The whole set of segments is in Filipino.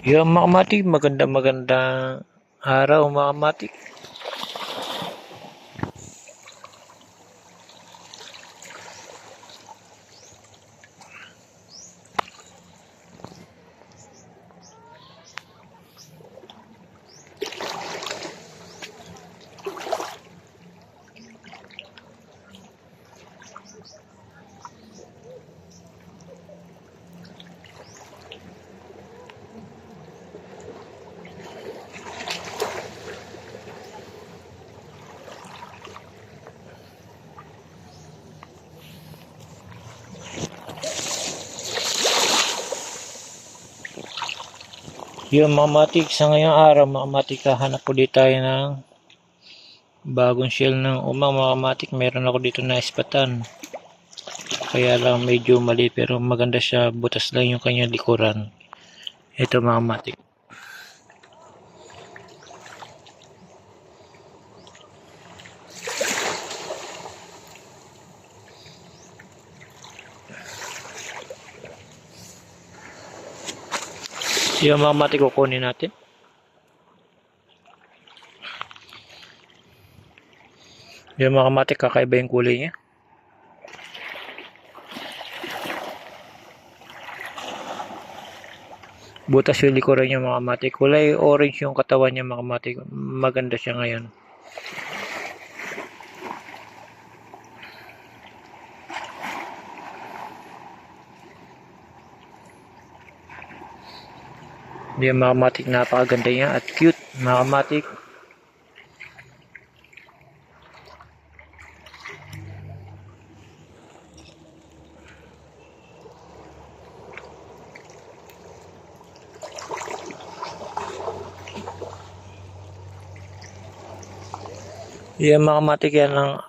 Yung mga kamatik, magandang araw mga kamatik. Yung mga kamatik, sa ngayong araw mga kamatik, hahanap ulit tayo ng bagong shell ng umang mga kamatik. Meron ako dito na ispatan, kaya lang medyo mali pero maganda siya, butas lang yung kanyang likuran. Ito mga kamatik. Yung mga kamatik kukunin natin. Yung mga kamatik, kakaiba yung kulay niya. Butas yung likuran niya mga kamatik. Kulay orange yung katawan niya mga kamatik. Maganda siya ngayon. Yung mga kamatik, napakaganda niya at cute mga kamatik. Yung mga kamatik, yan lang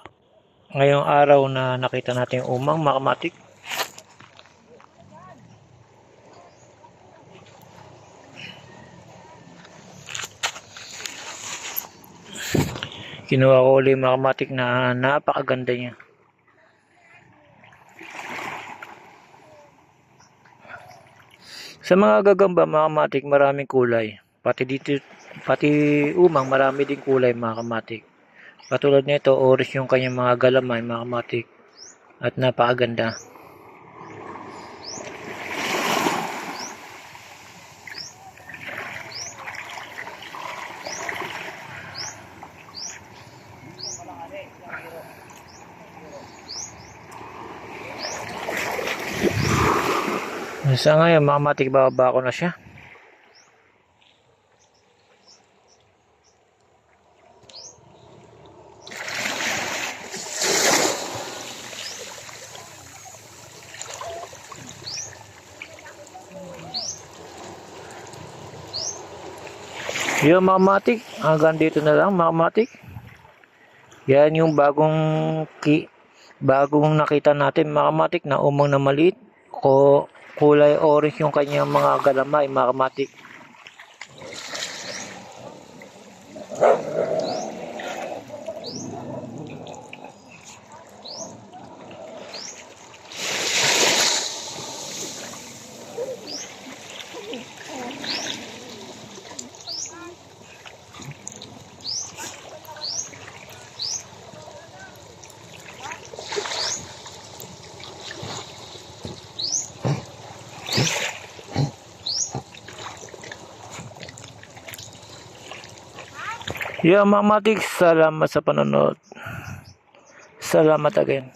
ngayong araw na nakita natin yung umang mga kamatik. Kinuha ko ulit mga kamatik na napakaganda niya. Sa mga gagamba mga kamatik, maraming kulay. Pati umang marami din kulay mga kamatik. Katulad nito, orange yung kanyang mga galamay mga kamatik. At napakaganda. Sa ngayon mga kamatik, bababa ko na siya. Yung mga kamatik, hanggang dito na lang mga kamatik. Yan yung bagong nakita natin mga kamatik na umang na maliit. Kulay orange yung kanyang mga galamay mga kamatik. Yung mga kamatik, salamat sa panonood. Salamat again.